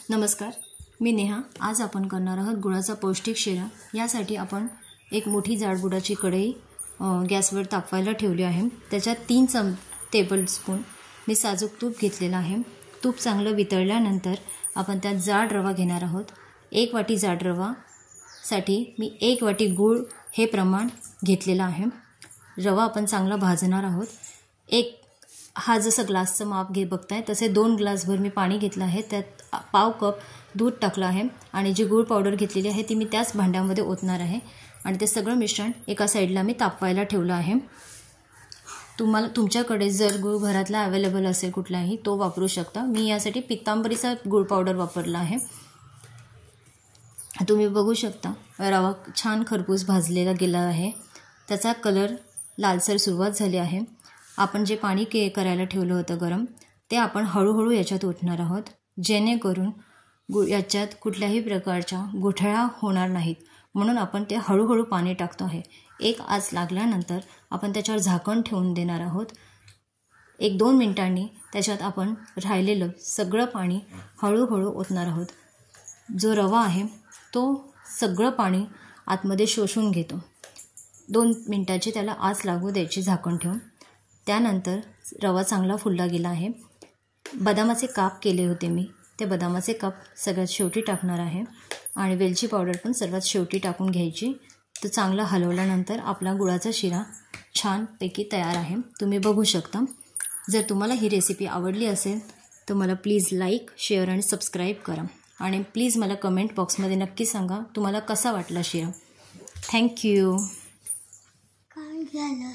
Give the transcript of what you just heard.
नमस्कार, मी नेहा। आज आपण करणार आहोत गुळाचा पौष्टिक शिरा। यासाठी आपण एक मोठी जाड बुडाची कढई गॅसवर तापवायला ठेवली आहे। त्याच्यात 3 टेबलस्पून मी साजूक तूप घेतलेला आहे। तूप चांगलं वितळल्यानंतर आपण त्यात जाड रवा घेणार आहोत। 1 वाटी जाड रवा साठी मी 1 वाटी गूळ हे प्रमाण घेतलेलं आहे। रवा आपण चांगला भाजणार आहोत। हा जसं ग्लासचं माप बघताय तसे 2 ग्लासभर मी पाणी घेतलं आहे। त्यात पाव कप दूध टाकलं आहे आणि जी गूळ पावडर घेतलेली आहे ती मी त्याच भांड्यामध्ये ओतणार आहे आणि ते सगळं मिश्रण एका साईडला मी तापवायला ठेवलं आहे। तुमच्याकडे जर गूळ घरातला अवेलेबल असेल कुठलाही तो वापरू शकता। मी यासाठी पितांबरीचा गूळ पावडर वापरला आहे। तुम्ही बघू शकता रवा छान खरपूस भाजलेला गेला आहे। त्याचा कलर लालसर सुरुवात झाली आहे। आपण जे पाणी करायला ठेवलं होतं गरम ते आपण हळूहळू याच्यात ओतणार आहोत, जेणेकरून याच्यात कुठल्याही प्रकारच्या गुठळ्या होणार नाहीत, म्हणून आपण ते हळूहळू पाणी टाकतो आहे। एक आच लागल्यानंतर आपण त्याच्यावर झाकण ठेवून देणार आहोत। 1-2 मिनिटांनी त्याच्यात आपण राहिलेलं सगळं पाणी हळूहळू ओतणार आहोत। जो रवा आहे तो सगळं पाणी आतमध्ये शोषून घेतो। 2 मिनिटाची त्याला आच लागू द्यायची झाकण ठेवून। त्यानंतर रवा चांगला फुलला गेला आहे। बदामाचे काप केले होते मी, ते बदामाचे काप सगळ्यात शेवटी टाकणार आहे आणि वेलची पावडर पण सर्वात शेवटी टाकून घ्यायची। तो चांगला हलवल्यानंतर आपला गुळाचा शिरा छानपैकी तयार आहे, तुम्ही बघू शकता। जर तुम्हाला ही रेसिपी आवडली असेल तर मला प्लीज लाईक, शेअर आणि सबस्क्राईब करा आणि प्लीज मला कमेंट बॉक्समध्ये नक्की सांगा तुम्हाला कसा वाटला शिरा। थँक्यू। काय झालं?